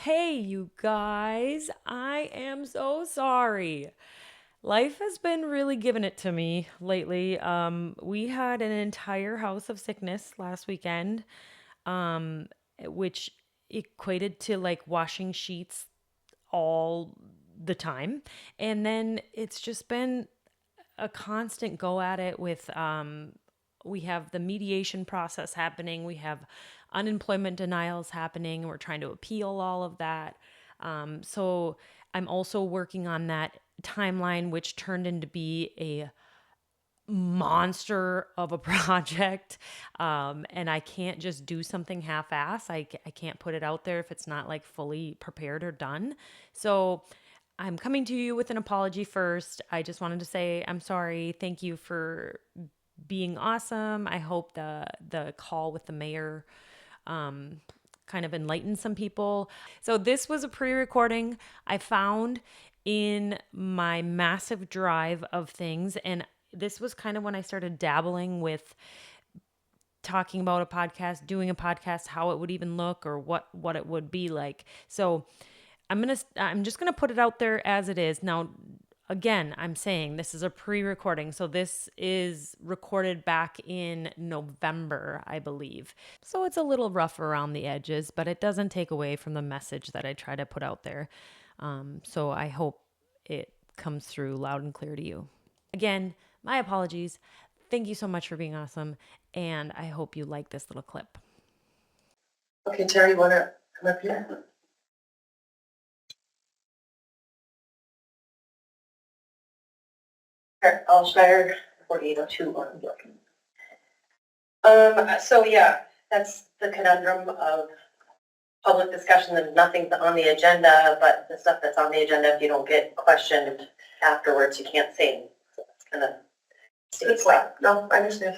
Hey, you guys, I am so sorry. Life has been really giving it to me lately. We had an entire house of sickness last weekend, which equated to like washing sheets all the time. And then it's just been a constant go at it with we have the mediation process happening, we have unemployment denials happening, we're trying to appeal all of that. So I'm also working on that timeline, which turned into be a monster of a project. And I can't just do something half-ass. I can't put it out there if it's not like fully prepared or done. So I'm coming to you with an apology first. I just wanted to say I'm sorry. Thank you for being awesome. I hope the call with the mayor kind of enlighten some people. So this was a pre-recording I found in my massive drive of things, and this was kind of when I started dabbling with talking about a podcast, doing a podcast, how it would even look or what it would be like. So I'm just going to put it out there as it is. Now, again, I'm saying this is a pre-recording. So this is recorded back in November, I believe. So it's a little rough around the edges, but it doesn't take away from the message that I try to put out there. So I hope it comes through loud and clear to you. Again, my apologies. Thank you so much for being awesome. And I hope you like this little clip. Okay, Terry, you want to come up here? Alshire, 4802 on York. So yeah, that's the conundrum of public discussion, and nothing's on the agenda, but the stuff that's on the agenda, if you don't get questioned afterwards, you can't say. So it's kind of states that. No, I understand.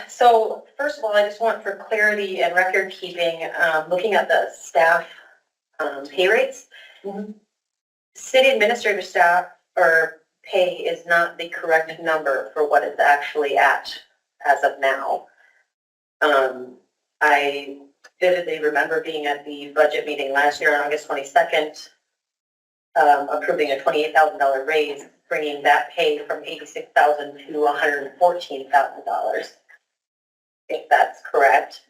So first of all, I just want for clarity and record keeping, looking at the staff pay rates. Mm-hmm. City administrator staff or pay is not the correct number for what it's actually at as of now. I vividly remember being at the budget meeting last year on August 22nd, approving a $28,000 raise, bringing that pay from $86,000 to $114,000, if that's correct,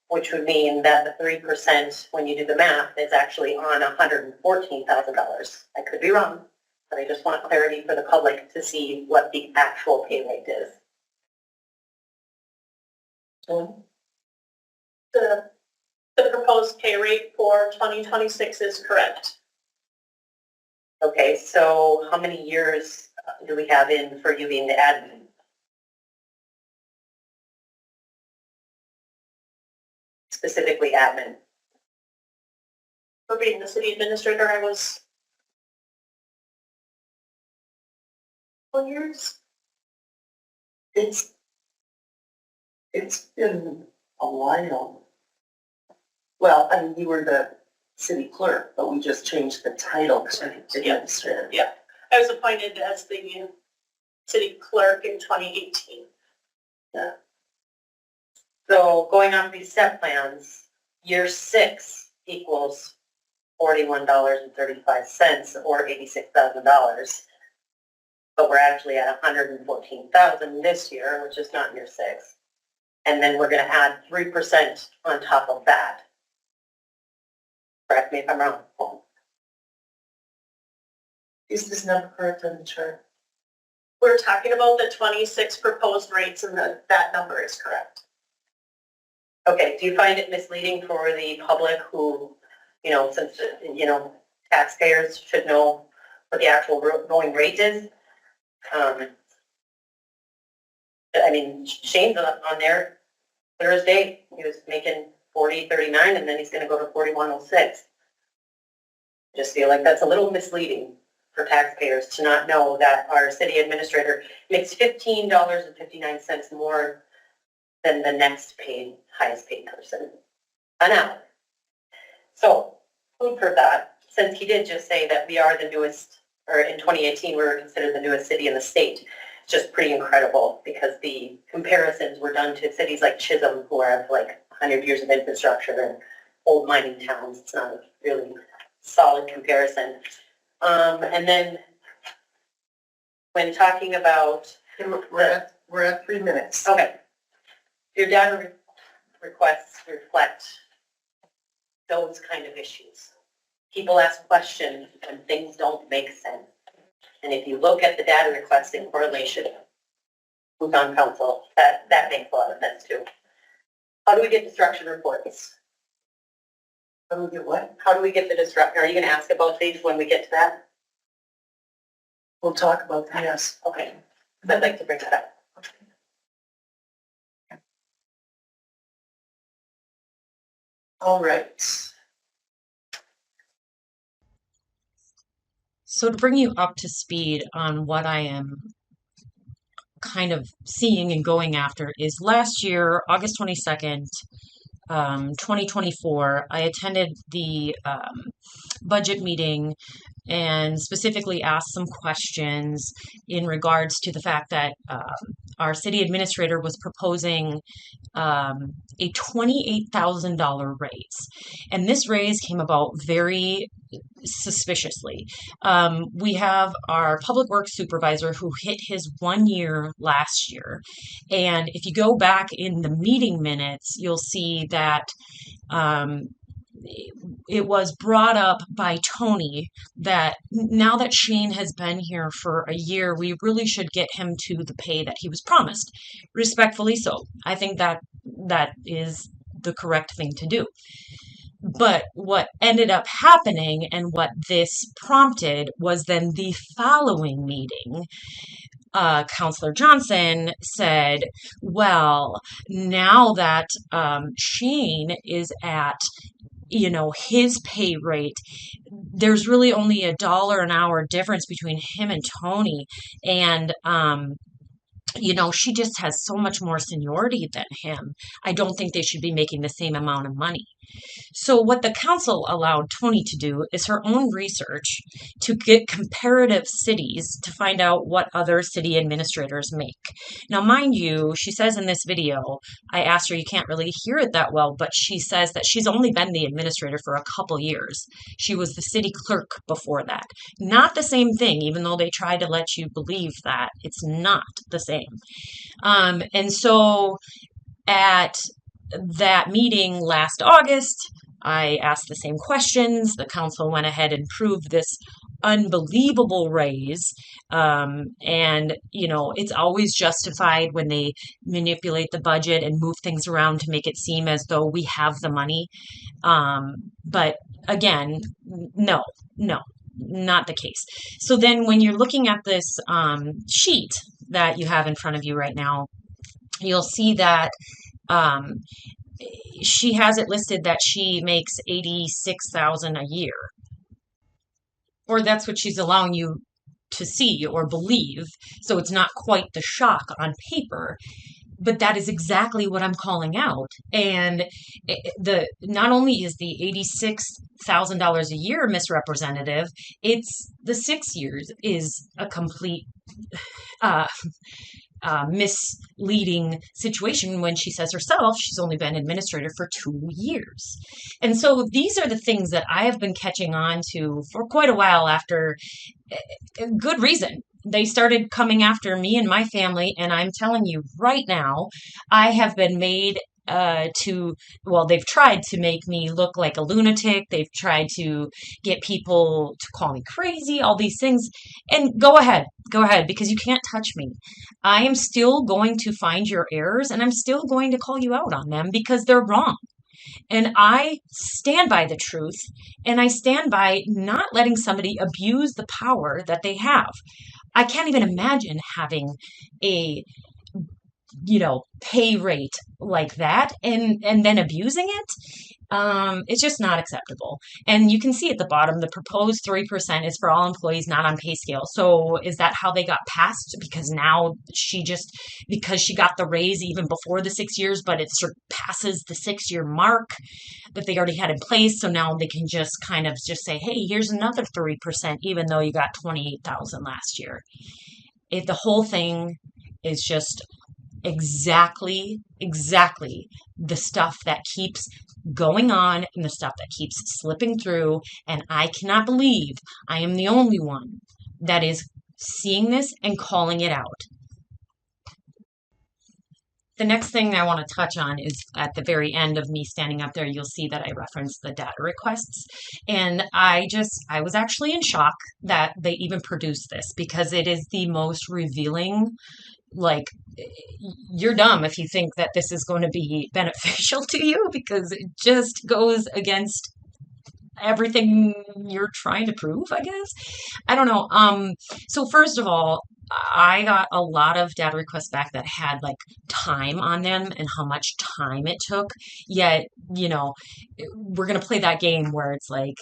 which would mean that the 3%, when you do the math, is actually on $114,000. I could be wrong, but I just want clarity for the public to see what the actual pay rate is. The proposed pay rate for 2026 is correct. Okay, so how many years do we have in for you being the admin? Specifically admin. For being the city administrator, I was 4 years. It's been a while. Well, I mean, you were the city clerk, but we just changed the title to administrator. Yeah, I was appointed as the city clerk in 2018. Yeah. So going off these step plans, year 6 equals $41.35 or $86,000. But we're actually at $114,000 this year, which is not year 6. And then we're going to add 3% on top of that. Correct me if I'm wrong. Is this number correct on the chart? We're talking about the 26 proposed rates, and that number is correct. Okay, do you find it misleading for the public who, since, taxpayers should know what the actual going rate is? I mean, Shane's on there Thursday, he was making $40.39, and then he's going to go to $41.06. Just feel like that's a little misleading for taxpayers to not know that our city administrator makes $15.59 more than the next highest paid person an hour. So, food for thought, since he did just say that we are the newest, or in 2018 we were considered the newest city in the state. It's just pretty incredible because the comparisons were done to cities like Chisholm, who have like 100 years of infrastructure, and old mining towns. It's not a really solid comparison. And then when talking about, We're at 3 minutes. okay, your data requests reflect those kind of issues. People ask questions when things don't make sense. And if you look at the data requests in correlation, who's on council, that makes a lot of sense too. How do we get destruction reports? How do we get what? How do we get the destruction? Are you gonna ask about these when we get to that? We'll talk about that, yes. Okay, I'd like to bring that up. All right. So to bring you up to speed on what I am kind of seeing and going after is last year, August 22nd, 2024, I attended the budget meeting and specifically asked some questions in regards to the fact that our city administrator was proposing a $28,000 raise. And this raise came about very suspiciously. We have our public works supervisor who hit his 1 year last year. And if you go back in the meeting minutes, you'll see that it was brought up by Tony that now that Shane has been here for a year, we really should get him to the pay that he was promised. Respectfully so. I think that is the correct thing to do. But what ended up happening and what this prompted was then the following meeting, Counselor Johnson said, well, now that Shane is at his pay rate, there's really only $1 an hour difference between him and Tony. And, she just has so much more seniority than him. I don't think they should be making the same amount of money. So what the council allowed Tony to do is her own research to get comparative cities to find out what other city administrators make. Now, mind you, she says in this video, I asked her, you can't really hear it that well, but she says that she's only been the administrator for a couple years. She was the city clerk before that. Not the same thing, even though they try to let you believe that. It's not the same. And so at that meeting last August, I asked the same questions. The council went ahead and proved this unbelievable raise. And, it's always justified when they manipulate the budget and move things around to make it seem as though we have the money. But again, no, not the case. So then when you're looking at this sheet that you have in front of you right now, you'll see that she has it listed that she makes $86,000 a year, or that's what she's allowing you to see or believe. So it's not quite the shock on paper, but that is exactly what I'm calling out. And not only is the $86,000 a year misrepresentative, it's the 6 years is a complete misleading situation when she says herself she's only been administrator for 2 years. And so these are the things that I have been catching on to for quite a while after good reason. They started coming after me and my family, and I'm telling you right now, I have been made they've tried to make me look like a lunatic. They've tried to get people to call me crazy, all these things. And go ahead, because you can't touch me. I am still going to find your errors, and I'm still going to call you out on them because they're wrong. And I stand by the truth, and I stand by not letting somebody abuse the power that they have. I can't even imagine having a pay rate like that and then abusing it. It's just not acceptable. And you can see at the bottom, the proposed 3% is for all employees not on pay scale. So is that how they got passed? Because now because she got the raise even before the 6 years, but it surpasses the 6-year mark that they already had in place. So now they can just kind of just say, hey, here's another 3%, even though you got 28,000 last year. The whole thing is just exactly the stuff that keeps going on and the stuff that keeps slipping through. And I cannot believe I am the only one that is seeing this and calling it out. The next thing I want to touch on is at the very end of me standing up there, you'll see that I referenced the data requests. And I was actually in shock that they even produced this because it is the most revealing. Like, you're dumb if you think that this is going to be beneficial to you because it just goes against everything you're trying to prove, I guess. I don't know. So first of all, I got a lot of data requests back that had like time on them and how much time it took. Yet, you know, we're gonna play that game where it's like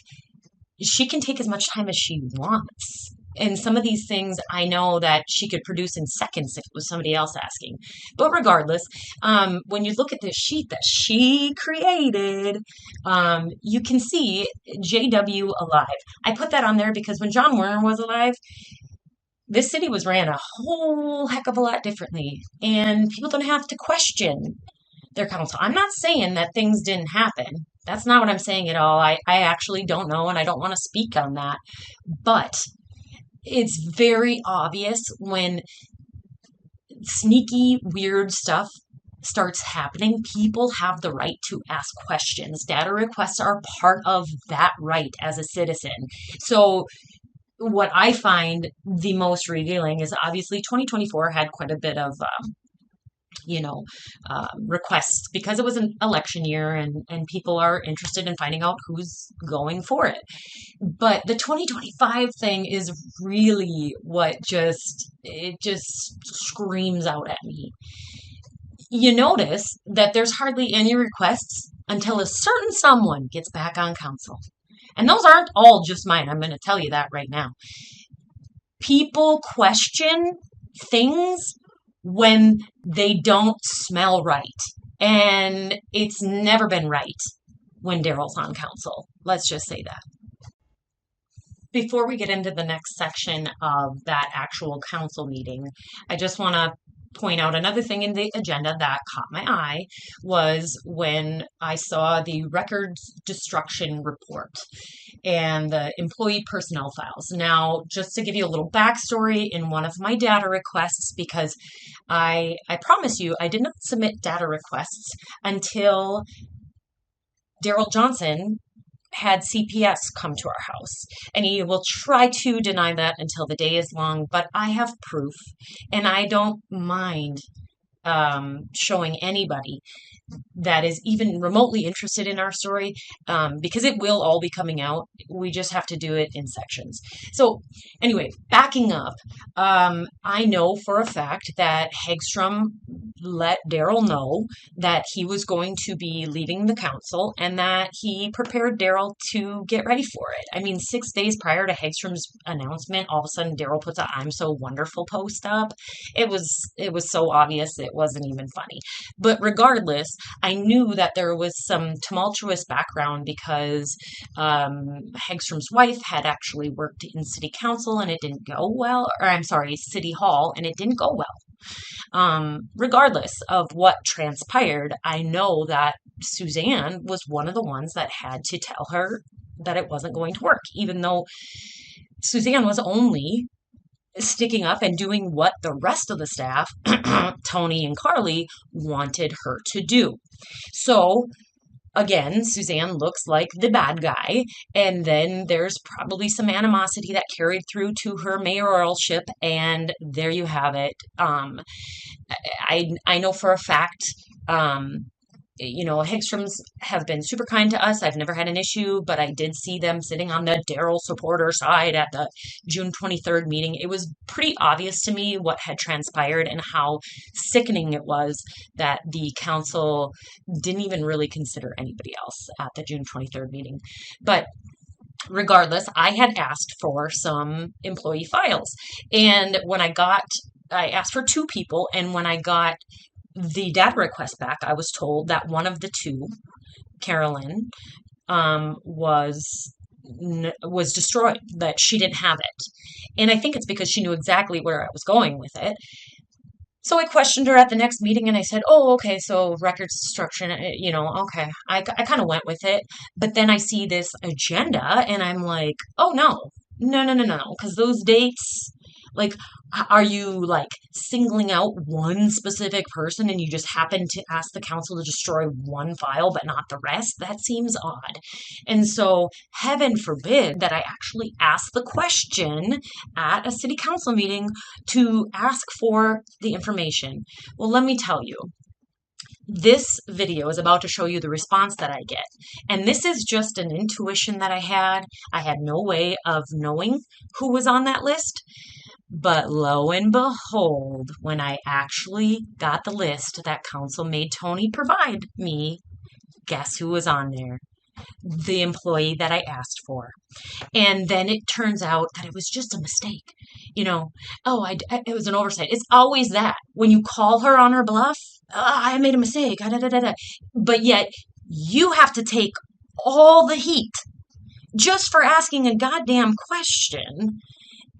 she can take as much time as she wants. And some of these things I know that she could produce in seconds if it was somebody else asking. But regardless, when you look at this sheet that she created, you can see JW alive. I put that on there because when John Warner was alive, this city was ran a whole heck of a lot differently. And people don't have to question their council. I'm not saying that things didn't happen. That's not what I'm saying at all. I actually don't know and I don't want to speak on that. But it's very obvious when sneaky, weird stuff starts happening. People have the right to ask questions. Data requests are part of that right as a citizen. So, what I find the most revealing is obviously 2024 had quite a bit of you know, requests because it was an election year and people are interested in finding out who's going for it. But the 2025 thing is really what it just screams out at me. You notice that there's hardly any requests until a certain someone gets back on council. And those aren't all just mine. I'm going to tell you that right now. People question things when they don't smell right. And it's never been right when Daryl's on council. Let's just say that. Before we get into the next section of that actual council meeting, I just want to point out another thing in the agenda that caught my eye was when I saw the records destruction report and the employee personnel files. Now, just to give you a little backstory in one of my data requests, because I promise you, I did not submit data requests until Daryl Johnson had CPS come to our house. And he will try to deny that until the day is long, but I have proof and I don't mind showing anybody that is even remotely interested in our story because it will all be coming out. We just have to do it in sections. So anyway, backing up, I know for a fact that Hagstrom let Daryl know that he was going to be leaving the council and that he prepared Daryl to get ready for it. I mean, 6 days prior to Hagstrom's announcement, all of a sudden Daryl puts a "I'm so wonderful" post up. It was so obvious it wasn't even funny. But regardless, I knew that there was some tumultuous background because Hagstrom's wife had actually worked in city council and it didn't go well, or I'm sorry, city hall, and it didn't go well. Regardless of what transpired, I know that Suzanne was one of the ones that had to tell her that it wasn't going to work, even though Suzanne was only sticking up and doing what the rest of the staff, Tony and Carly, wanted her to do. So, again, Suzanne looks like the bad guy, and then there's probably some animosity that carried through to her mayoralship, and there you have it. I know for a fact, Hagstroms have been super kind to us. I've never had an issue, but I did see them sitting on the Daryl supporter side at the June 23rd meeting. It was pretty obvious to me what had transpired and how sickening it was that the council didn't even really consider anybody else at the June 23rd meeting. But regardless, I had asked for some employee files. And I asked for 2 people, and when I got the data request back, I was told that one of the 2, Carolyn, was destroyed, that she didn't have it. And I think it's because she knew exactly where I was going with it. So I questioned her at the next meeting and I said, oh, okay, so records destruction, okay. I kind of went with it. But then I see this agenda and I'm like, oh, no, no, no, no, no. Because those dates, like, are you like singling out one specific person and you just happen to ask the council to destroy one file but not the rest? That seems odd. And so, heaven forbid that I actually ask the question at a city council meeting to ask for the information. Well, let me tell you, this video is about to show you the response that I get. And this is just an intuition that I had. I had no way of knowing who was on that list. But lo and behold, when I actually got the list that council made Tony provide me, guess who was on there? The employee that I asked for. And then it turns out that it was just a mistake. You know, oh, it was an oversight. It's always that. When you call her on her bluff, I made a mistake. Da, da, da, da. But yet, you have to take all the heat just for asking a goddamn question,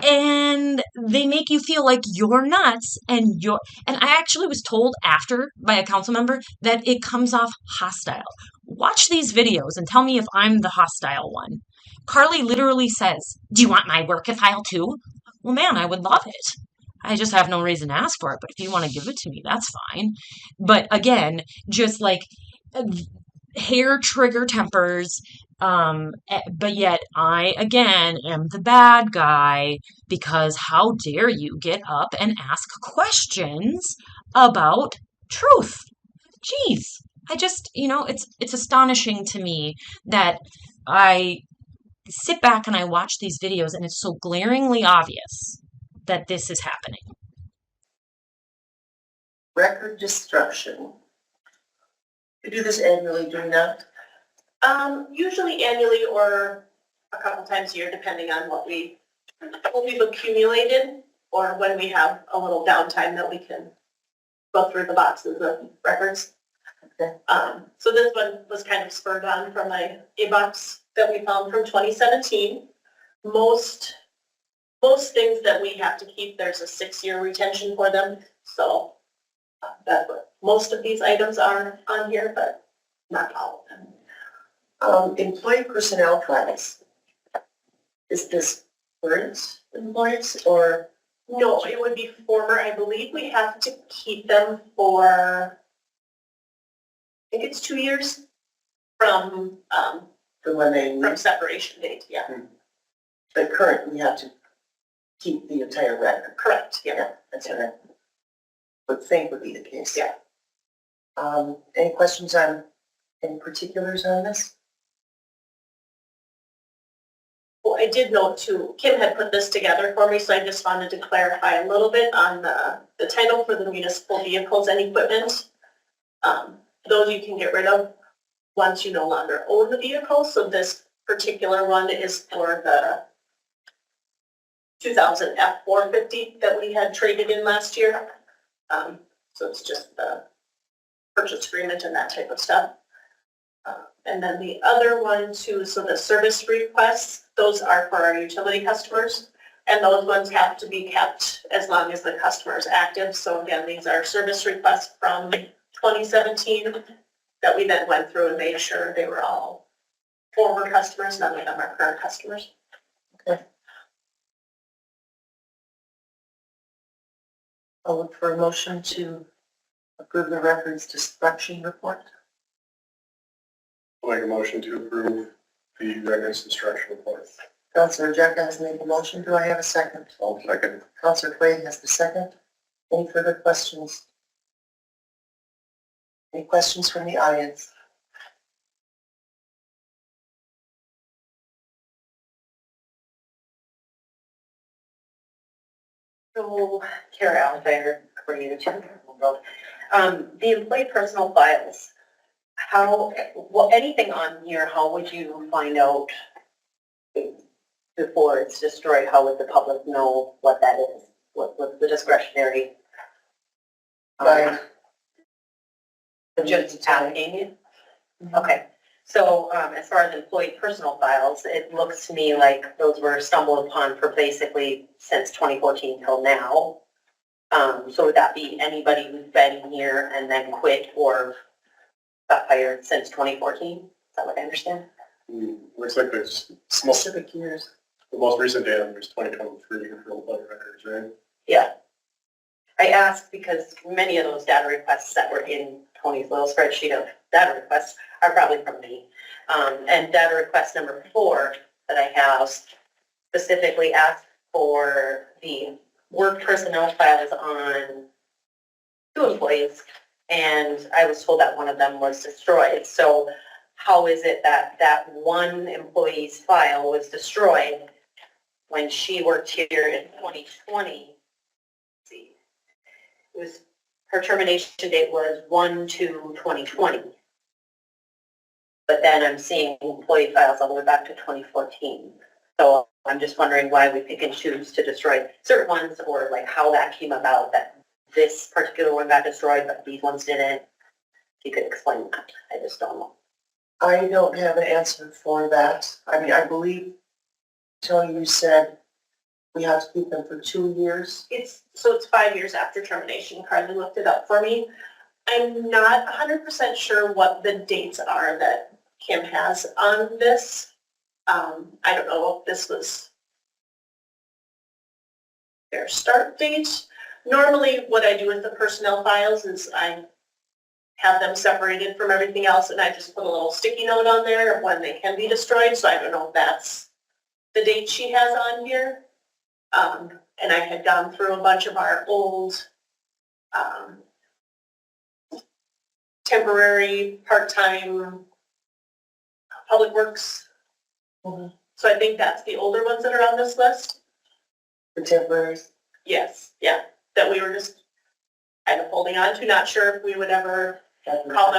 and they make you feel like you're nuts, and I actually was told after by a council member that it comes off hostile. Watch these videos and tell me if I'm the hostile one. Carly literally says, do you want my work file too? Well, man, I would love it. I just have no reason to ask for it, but if you want to give it to me, that's fine. But again, just like hair trigger tempers, but yet I again am the bad guy because how dare you get up and ask questions about truth? Jeez, I just, it's astonishing to me that I sit back and I watch these videos and it's so glaringly obvious that this is happening. Record destruction. You do this annually, do you not? Usually annually or a couple times a year, depending on what we've accumulated or when we have a little downtime that we can go through the boxes of records. Okay. So this one was kind of spurred on from a box that we found from 2017. Most things that we have to keep, there's a 6-year retention for them. So that's what most of these items are on here, but not all of them. Employee personnel files. Is this current employees or? No, it would be former. I believe we have to keep them for, I think it's 2 years from When they from separation date. Yeah, the current, we have to keep the entire record. correct. Yeah. Yeah, that's what I would think would be the case. Yeah. Any questions on any particulars on this? Well, I did note too, Kim had put this together for me, so I just wanted to clarify a little bit on the title for the municipal vehicles and equipment. Those you can get rid of once you no longer own the vehicle. So this particular one is for the 2000 F-450 that we had traded in last year. So it's just the purchase agreement and that type of stuff. And then the other one too, so the service requests, those are for our utility customers. And those ones have to be kept as long as the customer is active. So again, these are service requests from 2017 that we then went through and made sure they were all former customers, none of them are current customers. Okay. I'll look for a motion to approve the records destruction report. I'll make a motion to approve the records destruction report. Councilor Jeff has made the motion. Do I have a second? I'll second. Councilor Quaid has the second. Any further questions? Any questions from the audience? So, Kara Alexander, Coordinator 2. The employee personal files, anything on here, how would you find out before it's destroyed? How would the public know what that is? What's the discretionary? Right. Just asking. Okay. So as far as employee personal files, it looks to me like those were stumbled upon for basically since 2014 till now. So would that be anybody who's been here and then quit or got hired since 2014? Is that what I understand? Looks like there's Specific years. the most recent data was 2023 for all the records, right? Yeah. I asked because many of those data requests that were in Tony's little spreadsheet of data requests are probably from me. And data request number 4 that I have specifically asked for the work personnel files on 2 employees, and I was told that one of them was destroyed. So how is it that that one employee's file was destroyed when she worked here in 2020? Let's see. It was, her termination date was 1/2/2020. But then I'm seeing employee files all the way back to 2014. So I'm just wondering why we pick and choose to destroy certain ones, or like how that came about that this particular one got destroyed, but these ones didn't. If you could explain that, I just don't know. I don't have an answer for that. I mean, I believe, Tony, you said we have to keep them for 2 years. It's 5 years after termination. Carly looked it up for me. I'm not 100% sure what the dates are that Kim has on this. I don't know if this was their start date. Normally, what I do with the personnel files is I have them separated from everything else, and I just put a little sticky note on there of when they can be destroyed, so I don't know if that's the date she has on here. And I had gone through a bunch of our old temporary, part-time public works. Mhm. So I think that's the older ones that are on this list. The temporaries. Yes, yeah, that we were just kind of holding on to, not sure if we would ever call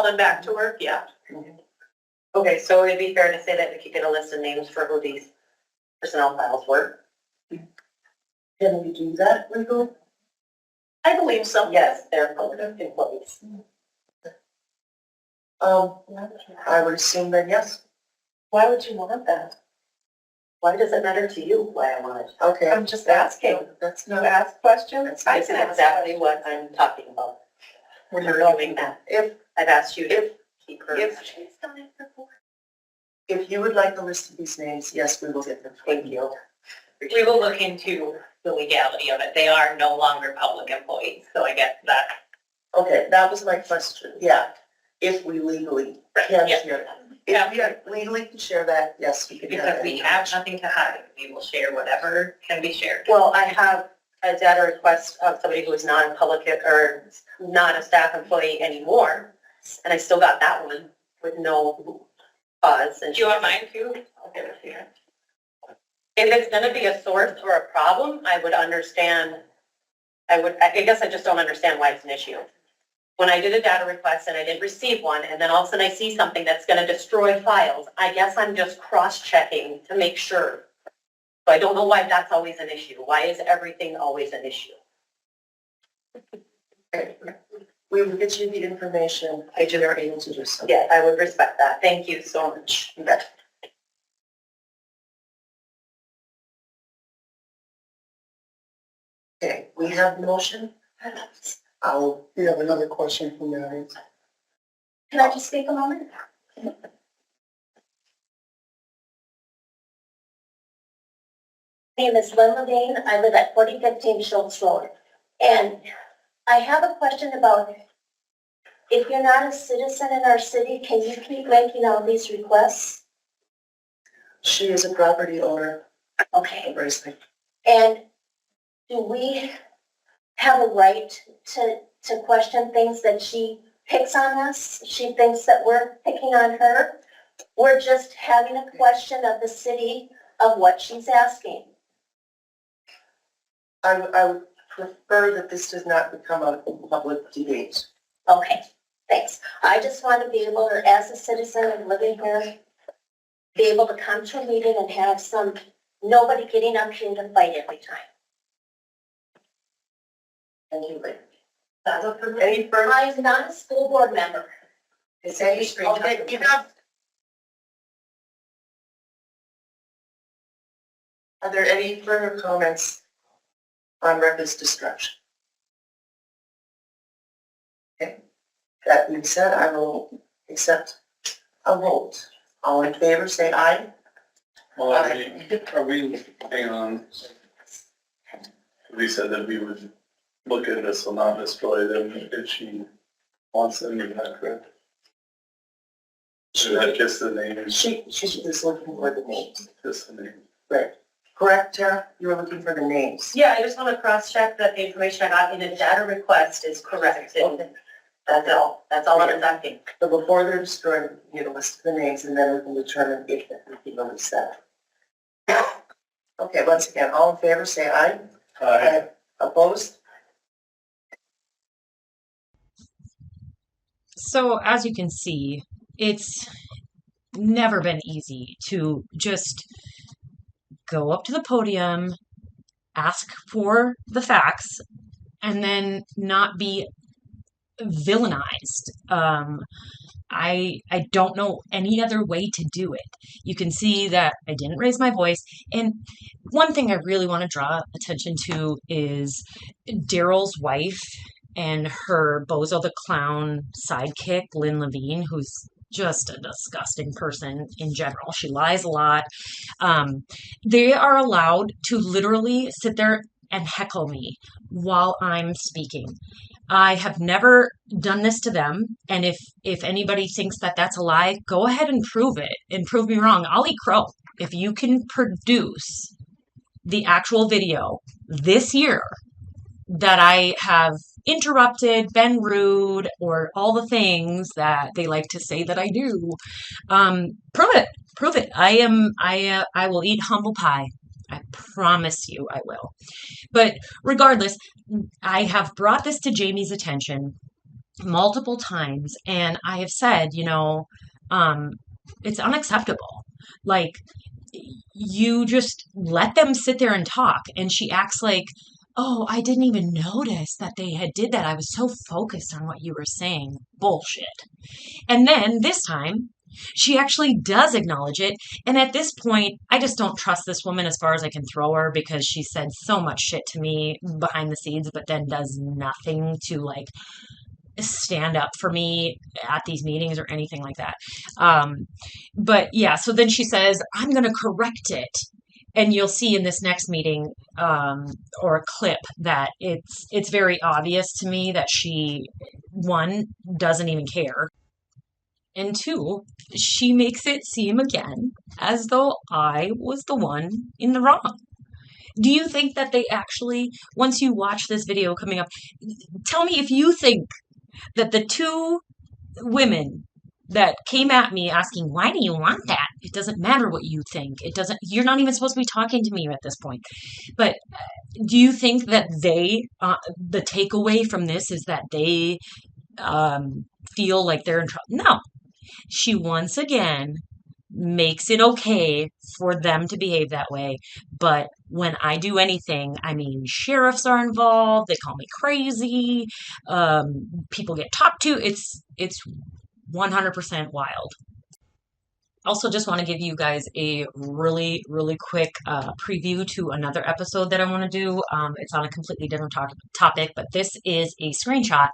them back to work, yeah. Okay, so it'd be fair to say that we could get a list of names for who these personnel files were? Can we do that, legal? I believe so. Yes, they're public employees. I would assume that yes. Why would you want that? Why does it matter to you why I want it? Okay. I'm just asking. That's You not, ask questions, I that's can ask exactly what I'm talking about. when We're you're doing that. If, I've asked you to keep her. if you would like the list of these names, yes, we will get them. Thank you. We will look into the legality of it. They are no longer public employees, so I get that. Okay, that was my question, yeah. If we legally can yeah. share that. If we legally can share that, yes, we can. Because we have nothing to hide. We will share whatever can be shared. Well, I have a data request of somebody who is not a public or not a staff employee anymore, and I still got that one with no cause. And Do you want mine too? Okay, let's see here. If it's gonna be a source or a problem, I would understand. I guess I just don't understand why it's an issue. When I did a data request and I didn't receive one, and then all of a sudden I see something that's gonna destroy files, I guess I'm just cross-checking to make sure. So I don't know why that's always an issue. Why is everything always an issue? We will get you the information, if you are able to do so. Yeah, I would respect that. Thank you so much. You bet. Okay, we have the motion. We have another question from the audience. Can I just speak a moment? My name is Lynn Levine. I live at 4015 Schultz Road. And I have a question about, if you're not a citizen in our city, can you keep making all these requests? She is a property owner Okay. of Racing. And do we have a right to question things that she picks on us? She thinks that we're picking on her? We're just having a question of the city of what she's asking. I would prefer that this does not become a public debate. Okay, thanks. I just want to be able to, as a citizen and living here, be able to come to a meeting and have nobody getting up here to fight every time. Thank you, Lynn. Any Any further? I'm not a school board member. Okay, enough. Are there any further comments on reckless destruction? That being said, I will accept a vote. All in favor, say aye. Well, are we, hang on. We said that we would look at this and not destroy them if she wants them, is that correct? Is that just the name? She's just looking for the names. Just the name. Right. Correct, Tara? You were looking for the names. Yeah, I just want to cross-check that the information I got in the data request is correct, and that's all I was asking. So before they're destroyed, you get a list of the names and then we can determine if the people are set. Okay, once again, all in favor, say aye. Aye. Opposed? So, as you can see, it's never been easy to just go up to the podium, ask for the facts, and then not be villainized. I don't know any other way to do it. You can see that I didn't raise my voice. And one thing I really want to draw attention to is Daryl's wife and her Bozo the Clown sidekick, Lynn Levine, who's just a disgusting person in general. She lies a lot. They are allowed to literally sit there and heckle me while I'm speaking. I have never done this to them, and if anybody thinks that that's a lie, go ahead and prove it and prove me wrong. I'll eat crow. If you can produce the actual video this year that I have interrupted, been rude, or all the things that they like to say that I do, prove it. Prove it. I will eat humble pie. I promise you I will. But regardless, I have brought this to Jamie's attention multiple times, and I have said, it's unacceptable. Like, you just let them sit there and talk, and she acts like, oh, I didn't even notice that they had did that. I was so focused on what you were saying. Bullshit. And then this time, she actually does acknowledge it. And at this point, I just don't trust this woman as far as I can throw her, because she said so much shit to me behind the scenes, but then does nothing to like stand up for me at these meetings or anything like that. But yeah, so then she says, I'm going to correct it. And you'll see in this next meeting, or a clip, that it's very obvious to me that she, one, doesn't even care. And two, she makes it seem again as though I was the one in the wrong. Do you think that they actually, once you watch this video coming up, tell me if you think that the two women that came at me asking, why do you want that? It doesn't matter what you think. You're not even supposed to be talking to me at this point. But do you think that the takeaway from this is that they feel like they're in trouble? No. She once again makes it okay for them to behave that way. But when I do anything, I mean, sheriffs are involved. They call me crazy. People get talked to. It's 100% wild. Also, just want to give you guys a really, really quick preview to another episode that I want to do. It's on a completely different topic, but this is a screenshot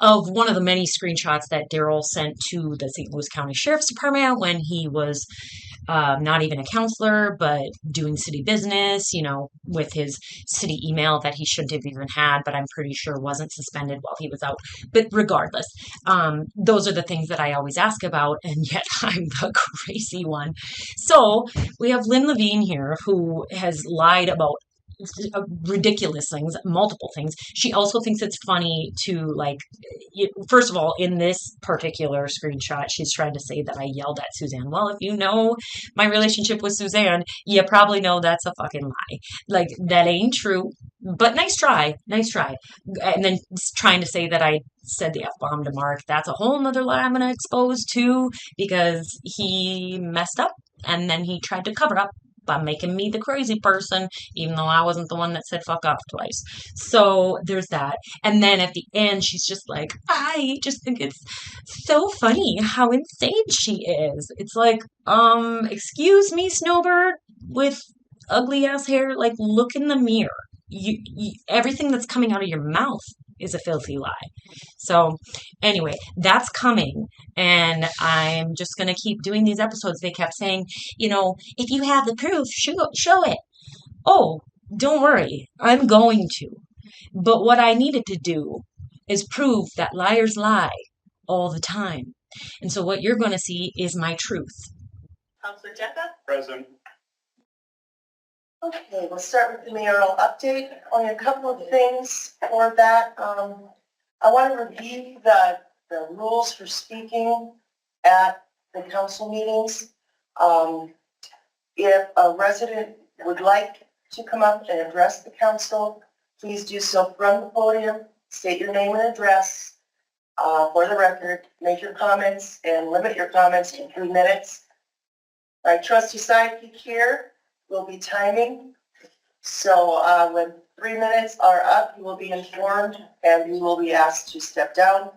of one of the many screenshots that Daryl sent to the St. Louis County Sheriff's Department when he was not even a counselor, but doing city business, with his city email that he shouldn't have even had, but I'm pretty sure wasn't suspended while he was out. But regardless, those are the things that I always ask about, and yet I'm the crazy one. So we have Lynn Levine here, who has lied about ridiculous things, multiple things. She also thinks it's funny to, like, first of all, in this particular screenshot, she's trying to say that I yelled at Suzanne. Well, if you know my relationship with Suzanne, you probably know that's a fucking lie. Like, that ain't true. But nice try. And then trying to say that I said the F-bomb to Mark, that's a whole nother lie I'm going to expose too, because he messed up and then he tried to cover up by making me the crazy person, even though I wasn't the one that said fuck off twice. So there's that. And then at the end, she's just like, I just think it's so funny how insane she is. It's like, excuse me, Snowbird, with ugly ass hair, like, look in the mirror. You everything that's coming out of your mouth is a filthy lie. So anyway, that's coming, and I'm just going to keep doing these episodes. They kept saying, if you have the proof, show it. Oh, don't worry, I'm going to. But what I needed to do is prove that liars lie all the time. And so what you're going to see is my truth. Counselor Jetta? Present. Okay, we'll start with the mayoral update. Only a couple of things for that. I want to review the rules for speaking at the council meetings. If a resident would like to come up and address the council, please do so from the podium. State your name and address for the record. Make your comments and limit your comments to 3 minutes. My trusty sidekick here will be timing. So when 3 minutes are up, you will be informed and you will be asked to step down.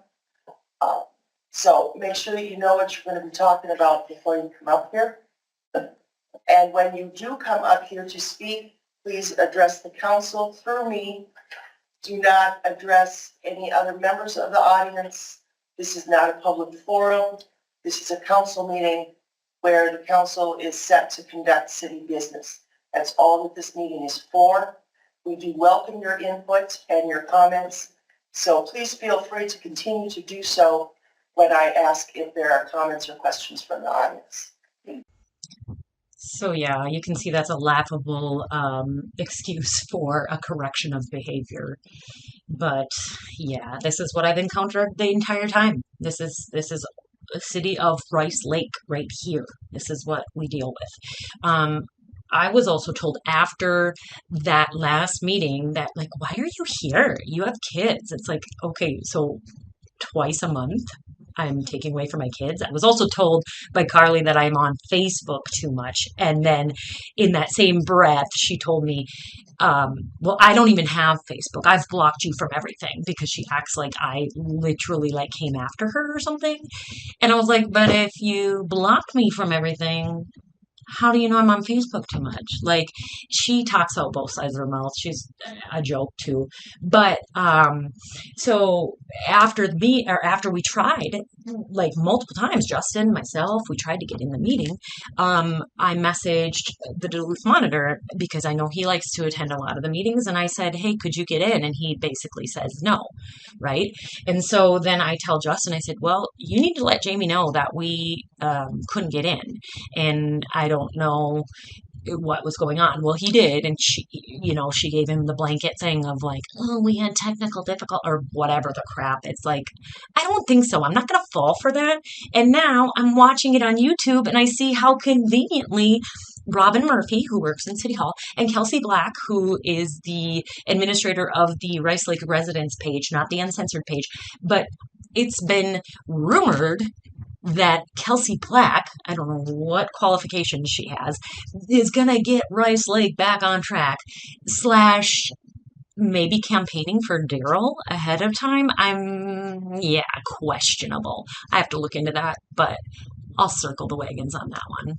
So make sure that you know what you're going to be talking about before you come up here. And when you do come up here to speak, please address the council through me. Do not address any other members of the audience. This is not a public forum. This is a council meeting where the council is set to conduct city business. That's all that this meeting is for. We do welcome your input and your comments, so please feel free to continue to do so when I ask if there are comments or questions from the audience. So yeah, you can see that's a laughable excuse for a correction of behavior. But yeah, this is what I've encountered the entire time. This is a city of Rice Lake right here. This is what we deal with. I was also told after that last meeting that, like, why are you here? You have kids. It's like, okay, so twice a month I'm taking away from my kids. I was also told by Carly that I'm on Facebook too much. And then in that same breath, she told me, well, I don't even have Facebook. I've blocked you from everything, because she acts like I literally like came after her or something. And I was like, but if you blocked me from everything, how do you know I'm on Facebook too much? Like, she talks out both sides of her mouth. She's a joke too. But so after we tried, like, multiple times, Justin, myself, we tried to get in the meeting. I messaged the Duluth Monitor, because I know he likes to attend a lot of the meetings, and I said, hey, could you get in? And he basically says no, right? And so then I tell Justin, I said, well, you need to let Jamie know that we couldn't get in, and I don't know what was going on. Well, he did, and she gave him the blanket thing of like, oh, we had technical difficult or whatever the crap. It's like, I don't think so. I'm not going to fall for that. And now I'm watching it on YouTube, and I see how conveniently Robin Murphy, who works in City Hall, and Kelsey Black, who is the administrator of the Rice Lake Residence page, not the uncensored page, but it's been rumored that Kelsey Black, I don't know what qualifications she has, is going to get Rice Lake back on track, slash maybe campaigning for Daryl ahead of time. Questionable. I have to look into that, but I'll circle the wagons on that one.